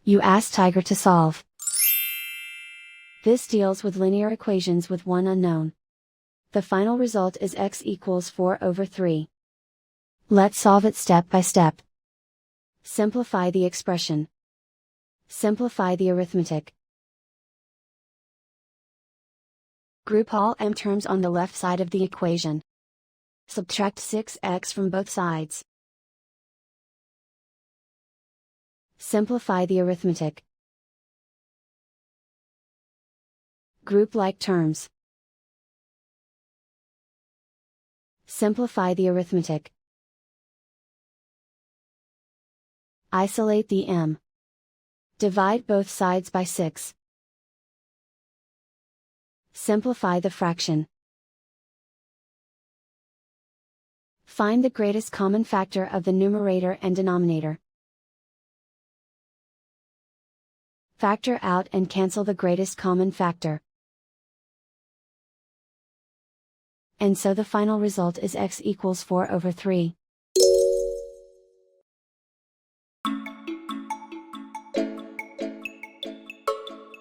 You ask Tiger to solve. This deals with linear equations with one unknown. The final result is x equals 4/3. Let's solve it step by step. Simplify the expression. Simplify the arithmetic. Group all m terms on the left side of the equation. Subtract 6x from both sides. Simplify the arithmetic. Group like terms. Simplify the arithmetic. Isolate the m. Divide both sides by 6. Simplify the fraction. Find the greatest common factor of the numerator and denominator. Factor out and cancel the greatest common factor. And so the final result is x equals 4/3.